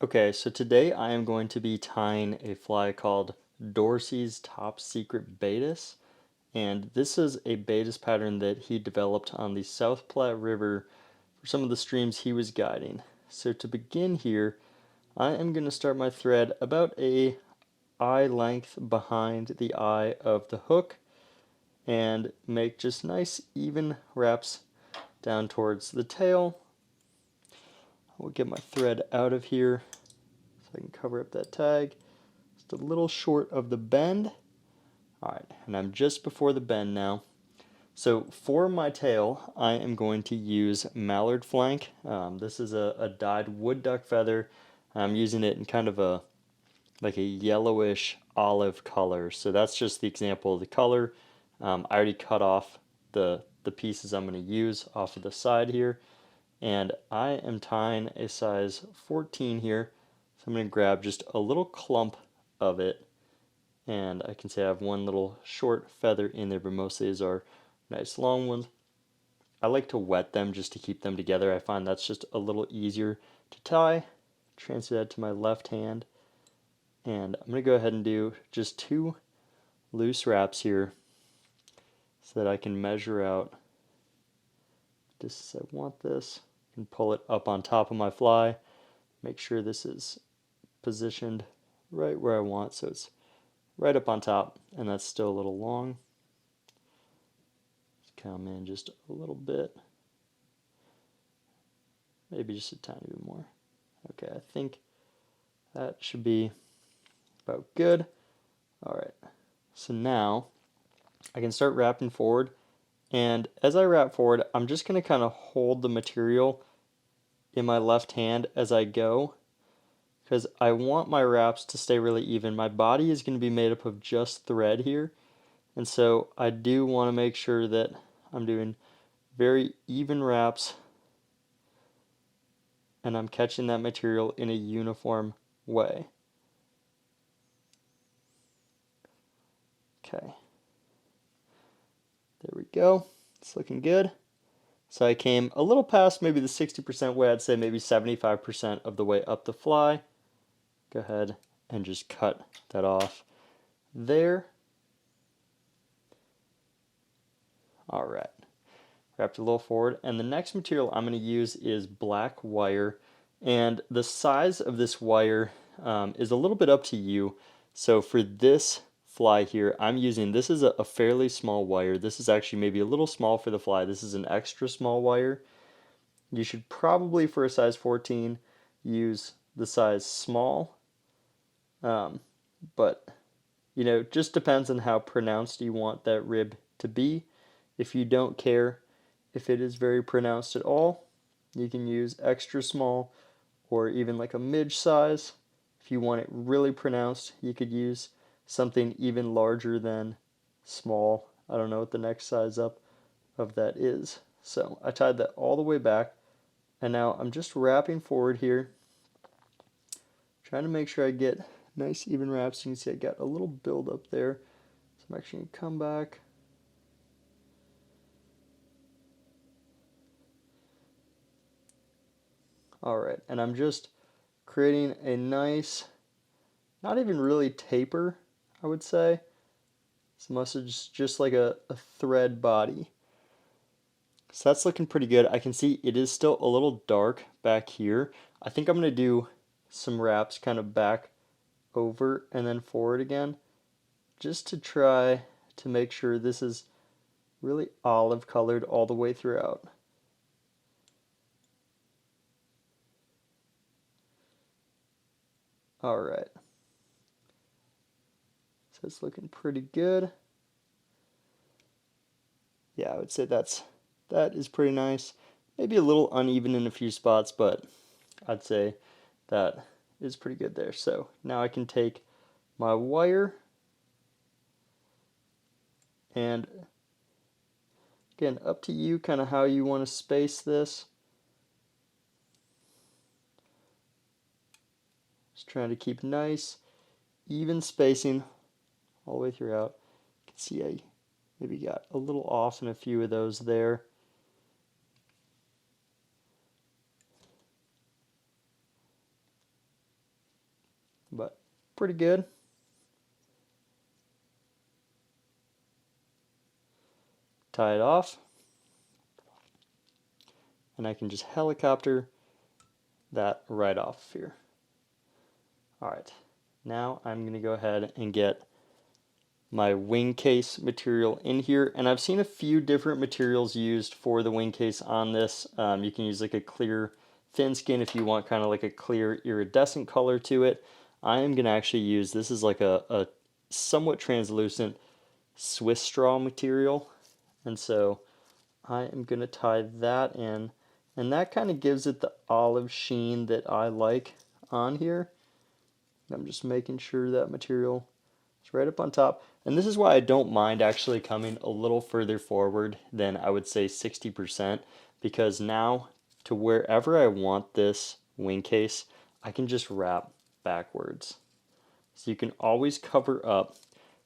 Okay, so today I am going to be tying a fly called Dorsey's Top Secret Baetis, and this is a Baetis pattern that he developed on the South Platte River for some of the streams he was guiding. So to begin here, I am going to start my thread about a eye length behind the eye of the hook and make just nice even wraps down towards the tail. We'll get my thread out of here so I can cover up that tag. Just a little short of the bend. Alright, and I'm just before the bend now. So for my tail, I am going to use mallard flank. This is a dyed wood duck feather. I'm using it in kind of a like a yellowish olive color. So that's just the example of the color. I already cut off the pieces I'm going to use off of the side here. And I am tying a size 14 here. So I'm going to grab just a little clump of it. And I can say I have one little short feather in there, but most of these are nice long ones. I like to wet them just to keep them together. I find that's just a little easier to tie. Transfer that to my left hand. And I'm going to go ahead and do just 2 loose wraps here so that I can measure out just as I want this. And pull it up on top of my fly. Make sure this is positioned right where I want, so it's right up on top, and that's still a little long. Just come in just a little bit, maybe just a tiny bit more. Okay, I think that should be about good. Alright, so now I can start wrapping forward, and as I wrap forward, I'm just going to kind of hold the material in my left hand as I go, because I want my wraps to stay really even. My body is going to be made up of just thread here, and so I do want to make sure that I'm doing very even wraps and I'm catching that material in a uniform way. Okay, there we go. It's looking good. So I came a little past maybe the 60% way. I'd say maybe 75% of the way up the fly. Go ahead and just cut that off there. All right, wrapped a little forward, and the next material I'm going to use is black wire, and the size of this wire is a little bit up to you. So for this fly here, I'm using, this is a fairly small wire. This is actually maybe a little small for the fly. This is an extra small wire. You should probably, for a size 14, use the size small, but you know, just depends on how pronounced you want that rib to be. If you don't care if it is very pronounced at all, you can use extra small or even like a midge size. If you want it really pronounced, you could use something even larger than small. I don't know what the next size up of that is. So I tied that all the way back, and now I'm just wrapping forward here, trying to make sure I get nice even wraps. You can see I got a little build up there. So I'm actually going to come back. Alright, and I'm just creating a nice, not even really taper, I would say. It's must just like a thread body. So that's looking pretty good. I can see it is still a little dark back here. I think I'm going to do some wraps kind of back over and then forward again, just to try to make sure this is really olive colored all the way throughout. Alright, so it's looking pretty good. Yeah, I would say that is pretty nice. Maybe a little uneven in a few spots, but I'd say that is pretty good there. So now I can take my wire and, again, up to you kind of how you want to space this. Just trying to keep nice, even spacing all the way throughout. You can see I maybe got a little off in a few of those there. but pretty good. Tie it off, and I can just helicopter that right off here. Alright, now I'm going to go ahead and get my wing case material in here, and I've seen a few different materials used for the wing case on this. You can use like a clear thin skin if you want kind of like a clear iridescent color to it. I am going to actually use, this is like a somewhat translucent Swiss straw material, and so I am going to tie that in, and that kind of gives it the olive sheen that I like on here. I'm just making sure that material is right up on top. And this is why I don't mind actually coming a little further forward than I would say 60%, because now to wherever I want this wing case, I can just wrap backwards. So you can always cover up,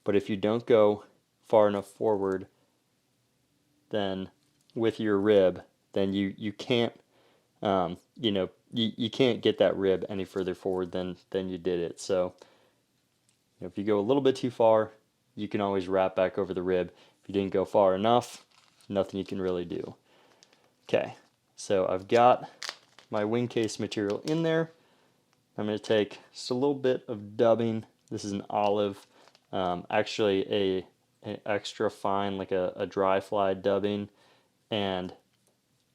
but if you don't go far enough forward, then with your rib, then you can't, you can't get that rib any further forward than you did it. So if you go a little bit too far, you can always wrap back over the rib. If you didn't go far enough, nothing you can really do. Okay, so I've got my wing case material in there. I'm going to take just a little bit of dubbing. This is an olive, actually an extra fine, like a dry fly dubbing, and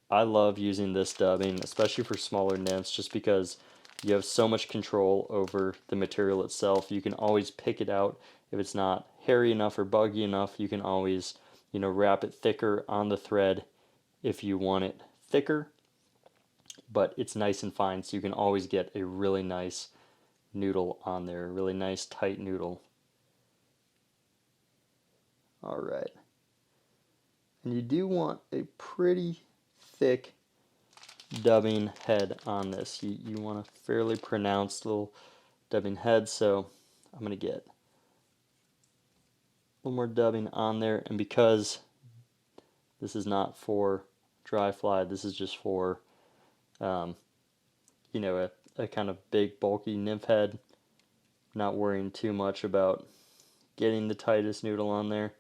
I love using this dubbing, especially for smaller nymphs, just because you have so much control over the material itself. You can always pick it out. If it's not hairy enough or buggy enough, you can always, wrap it thicker on the thread if you want it thicker. But it's nice and fine, so you can always get a really nice noodle on there, a really nice tight noodle. All right. And you do want a pretty thick dubbing head on this. You want a fairly pronounced little dubbing head, so I'm going to get a little more dubbing on there, and because this is not for dry fly, this is just for a kind of big bulky nymph head, not worrying too much about getting the tightest noodle on there.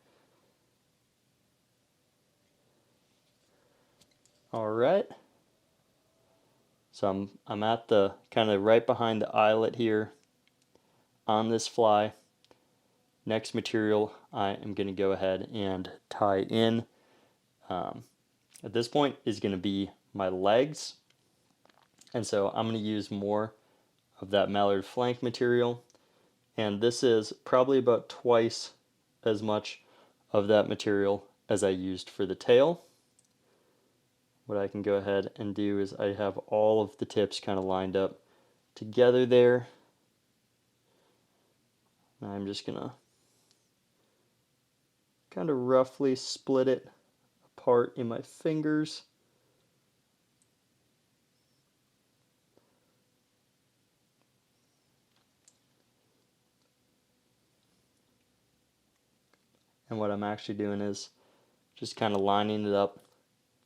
Alright, so I'm at the kind of right behind the eyelet here on this fly. Next material I am going to go ahead and tie in at this point is going to be my legs, and so I'm going to use more of that mallard flank material, and this is probably about twice as much of that material as I used for the tail. What I can go ahead and do is I have all of the tips kind of lined up together there. And I'm just going to kind of roughly split it apart in my fingers. And what I'm actually doing is just kind of lining it up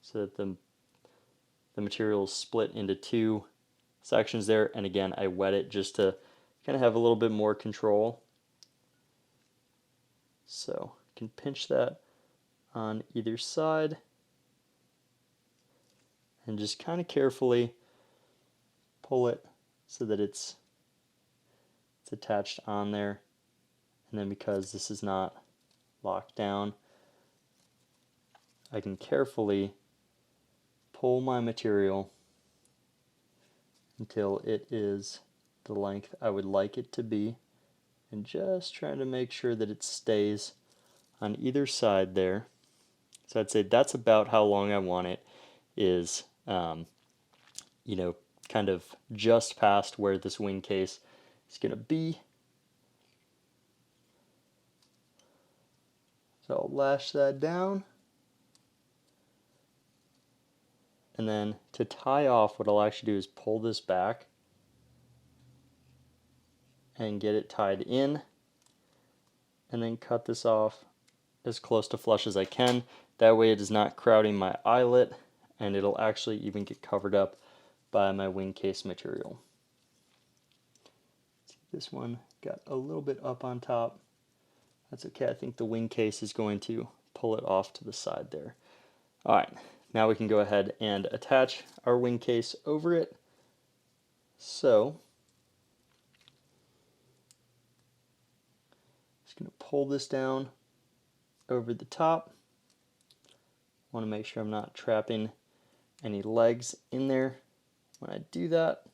so that the material is split into two sections there. And again, I wet it just to kind of have a little bit more control. So I can pinch that on either side and just kind of carefully pull it so that it's attached on there. And then because this is not locked down, I can carefully pull my material until it is the length I would like it to be, and just trying to make sure that it stays on either side there. So I'd say that's about how long I want it, is kind of just past where this wing case is going to be. So I'll lash that down. And then to tie off, what I'll actually do is pull this back and get it tied in, and then cut this off as close to flush as I can. That way it is not crowding my eyelet, and it'll actually even get covered up by my wing case material. This one got a little bit up on top. That's okay. I think the wing case is going to pull it off to the side there. All right, now we can go ahead and attach our wing case over it. So, just going to pull this down over the top. Want to make sure I'm not trapping any legs in there when I do that.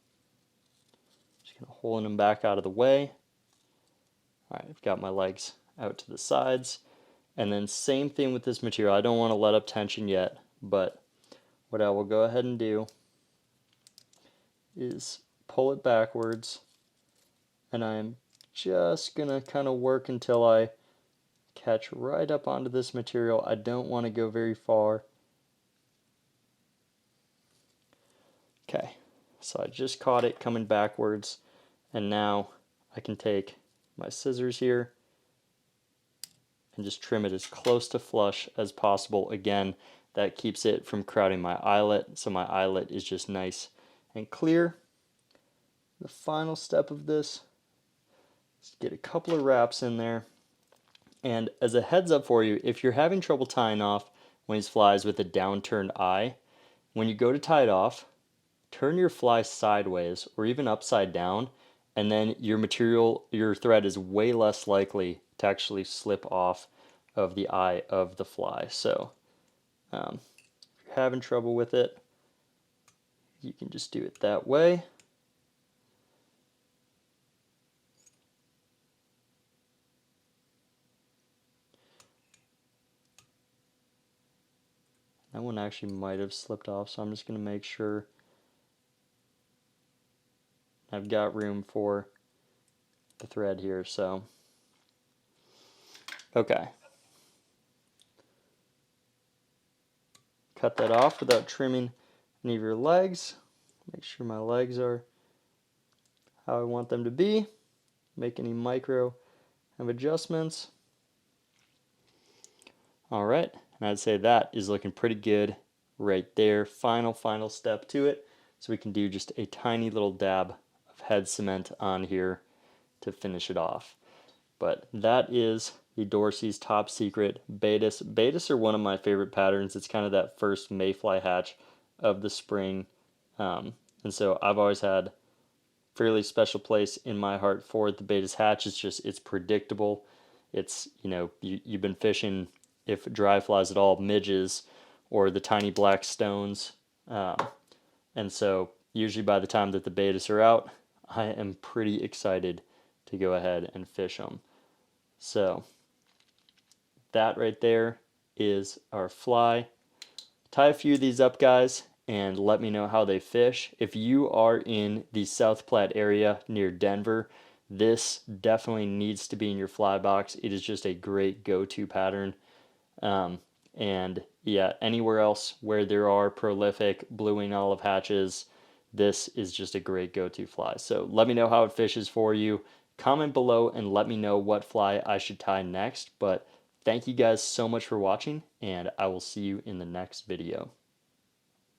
Just going to hold them back out of the way. All right, I've got my legs out to the sides. And then same thing with this material. I don't want to let up tension yet, but what I will go ahead and do is pull it backwards, and I'm just going to kind of work until I catch right up onto this material. I don't want to go very far. Okay, so I just caught it coming backwards, and now I can take my scissors here and just trim it as close to flush as possible. Again, that keeps it from crowding my eyelet, so my eyelet is just nice and clear. The final step of this is get a couple of wraps in there. And as a heads up for you, if you're having trouble tying off one of these flies with a downturned eye, when you go to tie it off, turn your fly sideways or even upside down, and then your thread is way less likely to actually slip off of the eye of the fly. So if you're having trouble with it, you can just do it that way. That one actually might have slipped off, so I'm just going to make sure I've got room for the thread here. So, okay. Cut that off without trimming any of your legs. Make sure my legs are how I want them to be. Make any micro adjustments. All right, and I'd say that is looking pretty good right there. Final step to it. So we can do just a tiny little dab of head cement on here to finish it off. But that is the Dorsey's top secret Baetis. Baetis are one of my favorite patterns. It's kind of that first mayfly hatch of the spring. And so I've always had a fairly special place in my heart for the Baetis hatch. It's predictable. It's, you've been fishing, if dry flies at all, midges or the tiny black stones. And so usually by the time that the Baetis are out, I am pretty excited to go ahead and fish them. So that right there is our fly. Tie a few of these up, guys, and let me know how they fish. If you are in the South Platte area near Denver, this definitely needs to be in your fly box. It is just a great go-to pattern. And yeah, anywhere else where there are prolific blue-wing olive hatches, this is just a great go-to fly. So let me know how it fishes for you. Comment below and let me know what fly I should tie next. But thank you guys so much for watching, and I will see you in the next video.